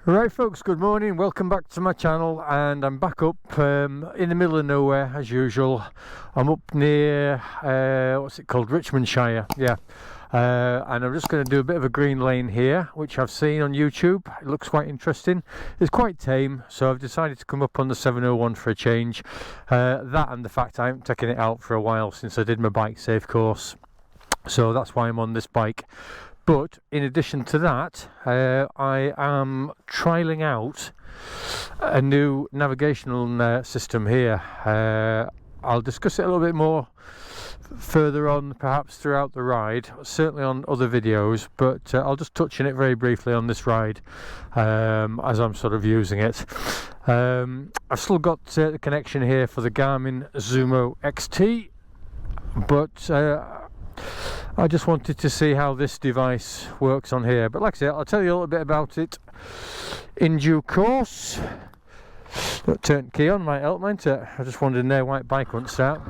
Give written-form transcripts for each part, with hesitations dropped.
Right folks, good morning, welcome back to my channel, and I'm back up in the middle of nowhere as usual. I'm up near, what's it called, Richmondshire, yeah. And I'm just going to do a bit of a green lane here, which I've seen on YouTube. It looks quite interesting. It's quite tame, so I've decided to come up on the 701 for a change. That and the fact I haven't taken it out for a while since I did my bike safe course. So that's why I'm on this bike. But in addition to that, I am trialling out a new navigational system here. I'll discuss it a little bit more further on, perhaps throughout the ride, certainly on other videos, but I'll just touch on it very briefly on this ride as I'm sort of using it. I've still got the connection here for the Garmin Zumo XT, but I just wanted to see how this device works on here. But like I said, I'll tell you a little bit about it in due course. That turnkey on might help, mightn't it? I just wondered there why bike won't start.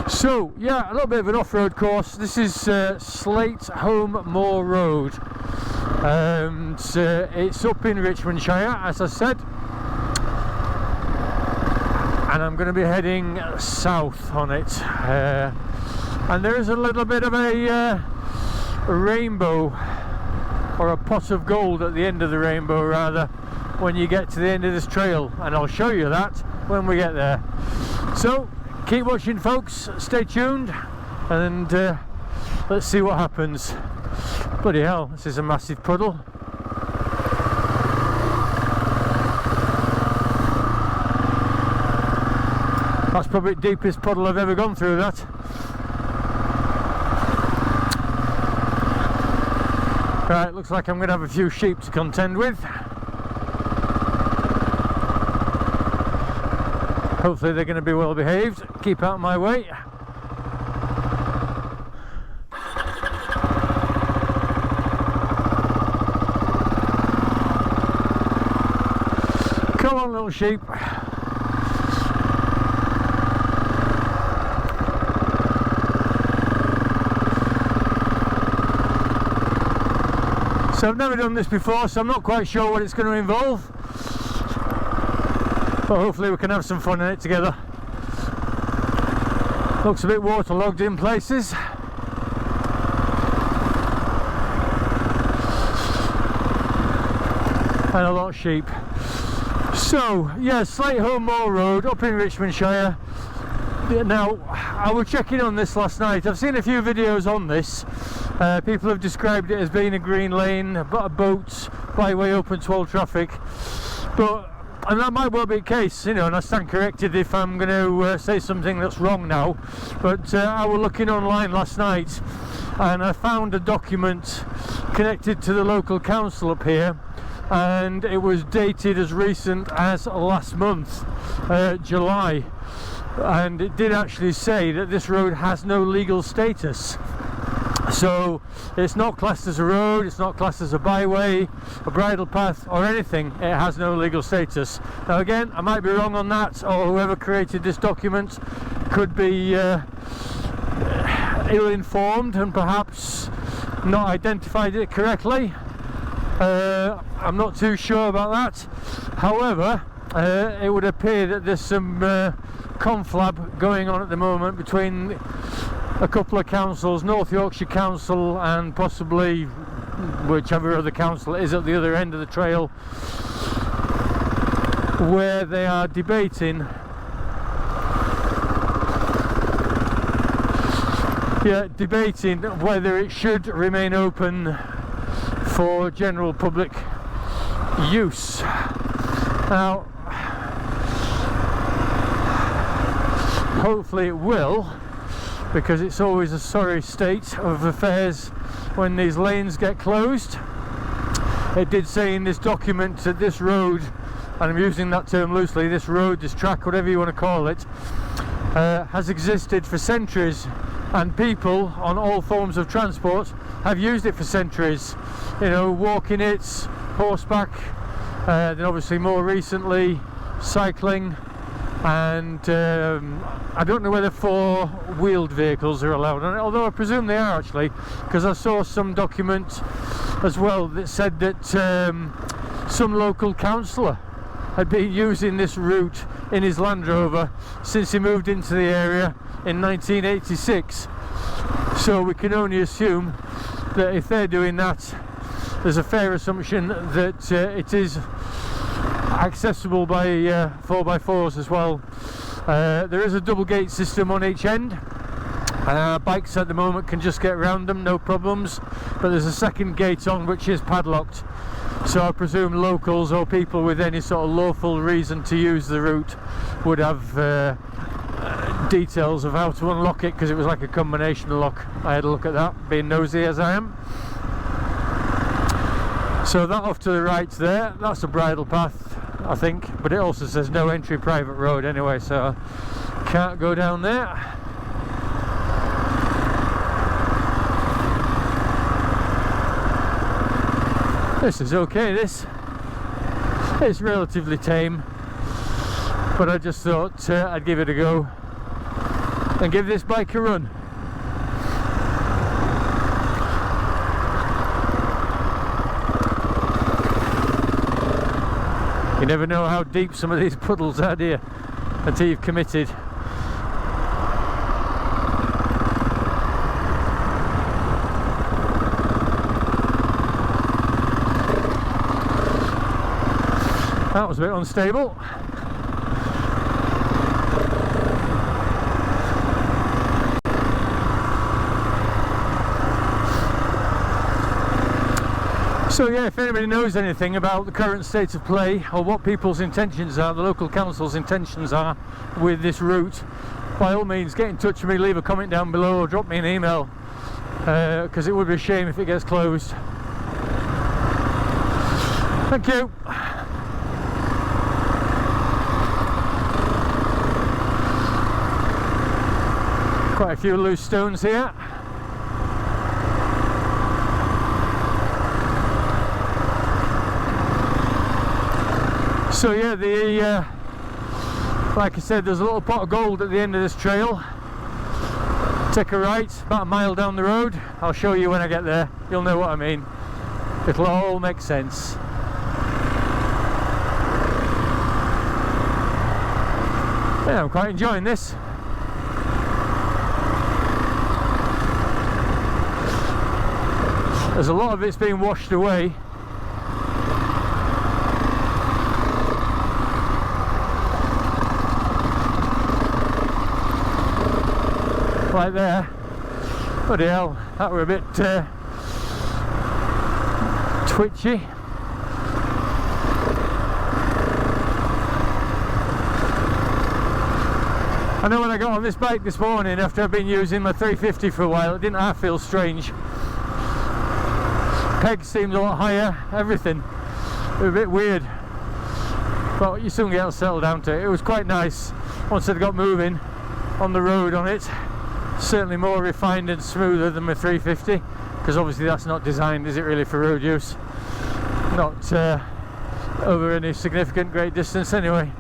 So yeah, a little bit of an off-road course. This is Sleightholme Moor Road, and it's up in Richmondshire, as I said, and I'm going to be heading south on it. And there is a little bit of a rainbow, or a pot of gold at the end of the rainbow rather, when you get to the end of this trail, and I'll show you that when we get there. So keep watching folks, stay tuned, and let's see what happens. Bloody hell, this is a massive puddle. That's probably the deepest puddle I've ever gone through, that. Right, looks like I'm going to have a few sheep to contend with. Hopefully they're going to be well behaved. Keep out of my way. Come on, little sheep. So I've never done this before, so I'm not quite sure what it's going to involve, but hopefully we can have some fun in it together. Looks a bit waterlogged in places. And a lot of sheep. So yeah, Sleightholme Moor Road up in Richmondshire. Now, I was checking on this last night. I've seen a few videos on this. People have described it as being a green lane, a boat, byway open to all traffic. And that might well be the case, you know, and I stand corrected if I'm going to say something that's wrong now. But I was looking online last night, and I found a document connected to the local council up here, and it was dated as recent as last month, July. And it did actually say that this road has no legal status. So it's not classed as a road, it's not classed as a byway, a bridle path or anything. It has no legal status. Now again, I might be wrong on that, or whoever created this document could be ill-informed and perhaps not identified it correctly. I'm not too sure about that. However, it would appear that there's some conflab going on at the moment between a couple of councils, North Yorkshire Council and possibly whichever other council is at the other end of the trail, where they are debating whether it should remain open for general public use. Now, hopefully it will, because it's always a sorry state of affairs when these lanes get closed. It did say in this document that this road, and I'm using that term loosely, this road, this track, whatever you want to call it, has existed for centuries, and people on all forms of transport have used it for centuries, you know, walking it, horseback, then obviously more recently cycling, and I don't know whether four-wheeled vehicles are allowed, although I presume they are actually, because I saw some document as well that said that some local councillor had been using this route in his Land Rover since he moved into the area in 1986. So we can only assume that if they're doing that, there's a fair assumption that it is accessible by 4x4s as well. There is a double gate system on each end. Bikes at the moment can just get around them, no problems, but there's a second gate on which is padlocked. So I presume locals or people with any sort of lawful reason to use the route would have details of how to unlock it, because it was like a combination lock. I had a look at that, being nosy as I am. So that off to the right there, that's a bridle path, I think, but it also says no entry private road anyway, so can't go down there. This is okay, this. It's relatively tame, but I just thought I'd give it a go and give this bike a run. You never know how deep some of these puddles are, do you, until you've committed. That was a bit unstable. So yeah, if anybody knows anything about the current state of play or what people's intentions are, the local council's intentions are with this route, by all means get in touch with me, leave a comment down below or drop me an email, because it would be a shame if it gets closed. Thank you. Quite a few loose stones here. So yeah, like I said, there's a little pot of gold at the end of this trail. Take a right, about a mile down the road. I'll show you when I get there. You'll know what I mean. It'll all make sense. Yeah, I'm quite enjoying this. There's a lot of it's being washed away. Like there. Bloody hell, that were a bit twitchy. I know when I got on this bike this morning after I've been using my 350 for a while, it didn't half feel strange. Pegs seemed a lot higher, everything. It was a bit weird, but you soon get settled down to it. It was quite nice once I got moving on the road on it. Certainly more refined and smoother than my 350, because obviously that's not designed, is it really, for road use? Not over any significant great distance anyway.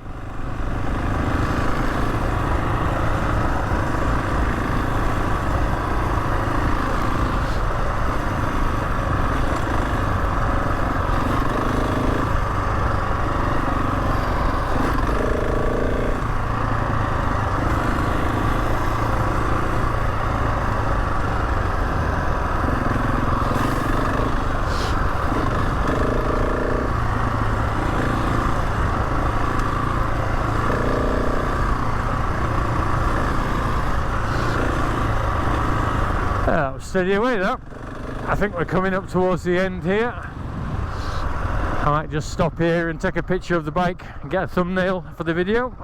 Steady away though. I think we're coming up towards the end here. I might just stop here and take a picture of the bike and get a thumbnail for the video.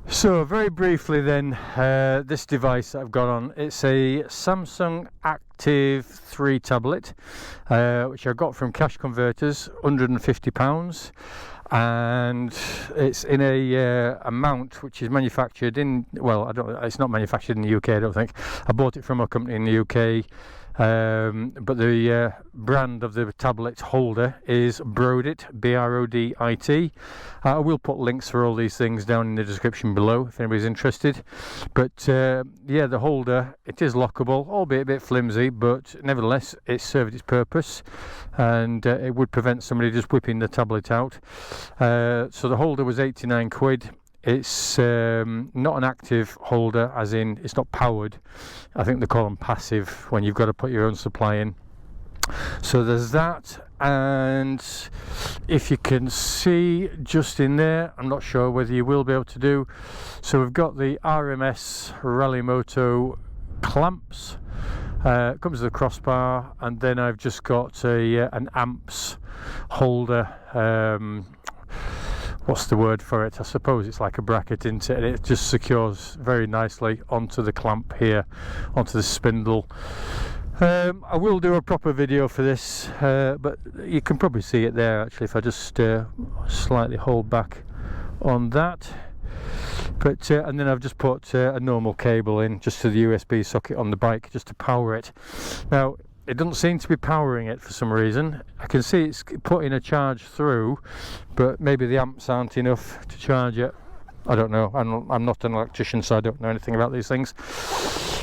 So very briefly then, this device that I've got on, it's a Samsung Active 3 tablet, which I got from Cash Converters, £150, and it's in a mount which is manufactured in, well, it's not manufactured in the UK, I don't think. I bought it from a company in the UK, but the brand of the tablet holder is Brodit, Brodit. I will put links for all these things down in the description below if anybody's interested. But yeah, the holder, it is lockable, albeit a bit flimsy, but nevertheless it served its purpose, and it would prevent somebody just whipping the tablet out. So the holder was 89 quid. It's not an active holder, as in it's not powered. I think they call them passive when you've got to put your own supply in. So there's that, and if you can see just in there, I'm not sure whether you will be able to do, so we've got the RMS Rallymoto clamps. It comes with a crossbar, and then I've just got an amps holder. What's the word for it? I suppose it's like a bracket into it, and it just secures very nicely onto the clamp here, onto the spindle. I will do a proper video for this, but you can probably see it there actually if I just slightly hold back on that. But and then I've just put a normal cable in just to the USB socket on the bike just to power it. Now it doesn't seem to be powering it for some reason. I can see it's putting a charge through, but maybe the amps aren't enough to charge it. I don't know. I'm not an electrician, so I don't know anything about these things.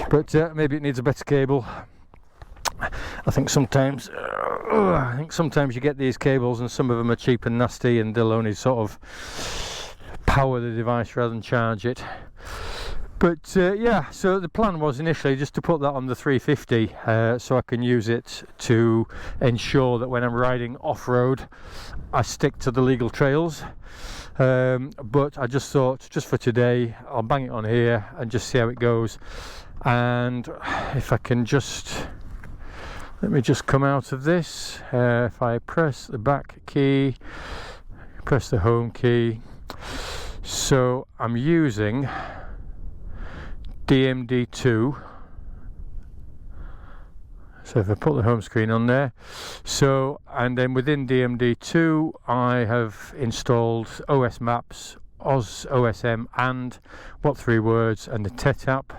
But maybe it needs a better cable. I think sometimes you get these cables and some of them are cheap and nasty, and they'll only sort of power the device rather than charge it. But yeah, so the plan was initially just to put that on the 350 so I can use it to ensure that when I'm riding off-road I stick to the legal trails. But I just thought, just for today, I'll bang it on here and just see how it goes. And if I can just, let me just come out of this. If I press the back key, press the home key, so I'm using DMD2. So if I put the home screen on there, so, and then within DMD2 I have installed OS Maps, OSM, and what 3 words, and the TET app.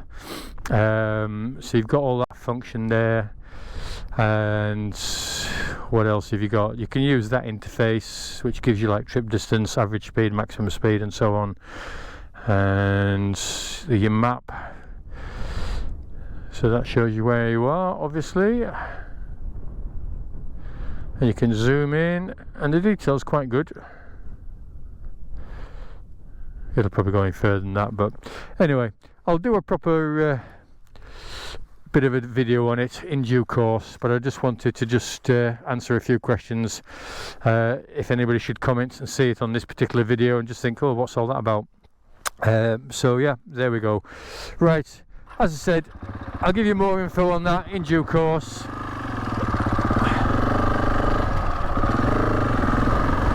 So you've got all that function there. And what else have you got? You can use that interface, which gives you like trip distance, average speed, maximum speed, and so on. And your map, so that shows you where you are, obviously, and you can zoom in, and the detail's quite good. It'll probably go any further than that, but anyway, I'll do a proper bit of a video on it in due course. But I just wanted to just answer a few questions, if anybody should comment and see it on this particular video and just think, oh, what's all that about? So yeah, there we go. Right, as I said, I'll give you more info on that in due course.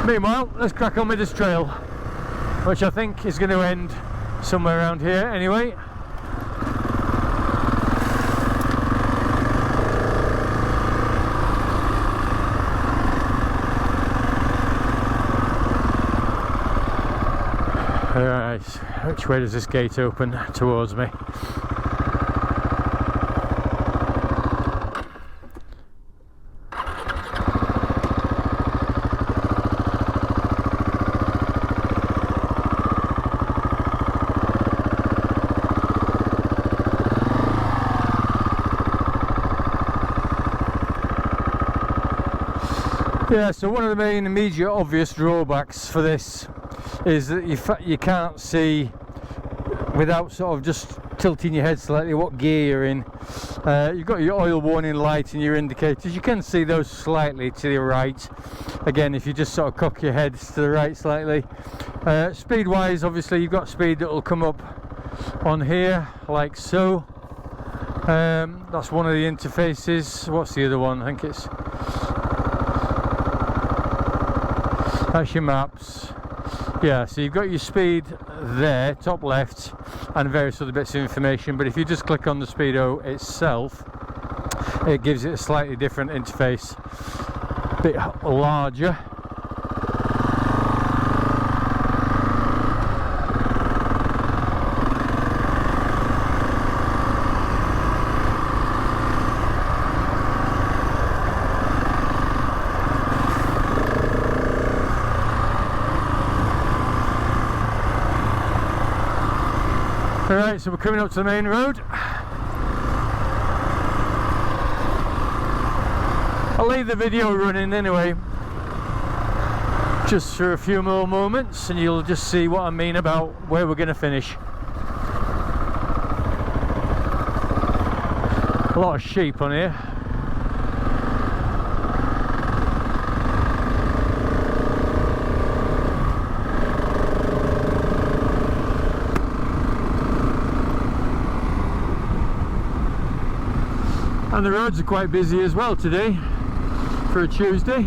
Meanwhile, let's crack on with this trail, which I think is going to end somewhere around here anyway. Right, which way does this gate open towards me? Yeah, so one of the main immediate obvious drawbacks for this is that you can't see without sort of just tilting your head slightly what gear you're in. You've got your oil warning light and your indicators. You can see those slightly to your right. Again, if you just sort of cock your head to the right slightly. Speed wise, obviously you've got speed that will come up on here like so. That's one of the interfaces. What's the other one? I think it's, that's your maps. Yeah, so you've got your speed there, top left, and various other bits of information. But if you just click on the speedo itself, it gives it a slightly different interface, a bit larger. Alright, so we're coming up to the main road. I'll leave the video running anyway, just for a few more moments, and you'll just see what I mean about where we're going to finish. A lot of sheep on here. And the roads are quite busy as well today for a Tuesday.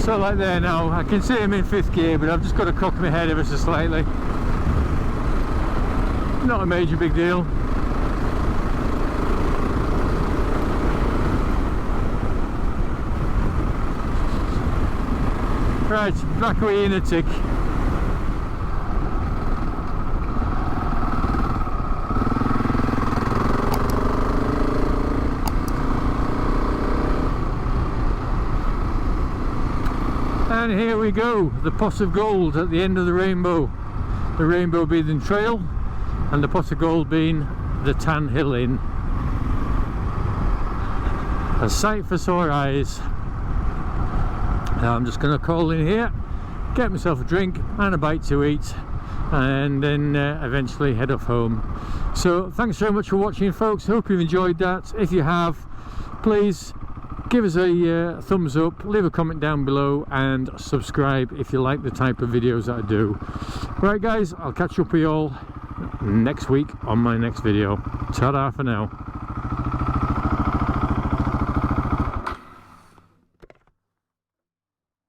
So like there now, I can see I'm in 5th gear, but I've just got to cock my head ever so slightly. Not a major big deal. Right, back away in a tick. And here we go, the pot of gold at the end of the rainbow. The rainbow being the trail, and the pot of gold being the Tan Hill Inn. A sight for sore eyes. Now I'm just going to call in here, get myself a drink and a bite to eat, and then eventually head off home. So thanks very much for watching, folks. Hope you've enjoyed that. If you have, please give us a thumbs up, leave a comment down below, and subscribe if you like the type of videos that I do. Right guys, I'll catch up with you all next week on my next video. Ta-da for now.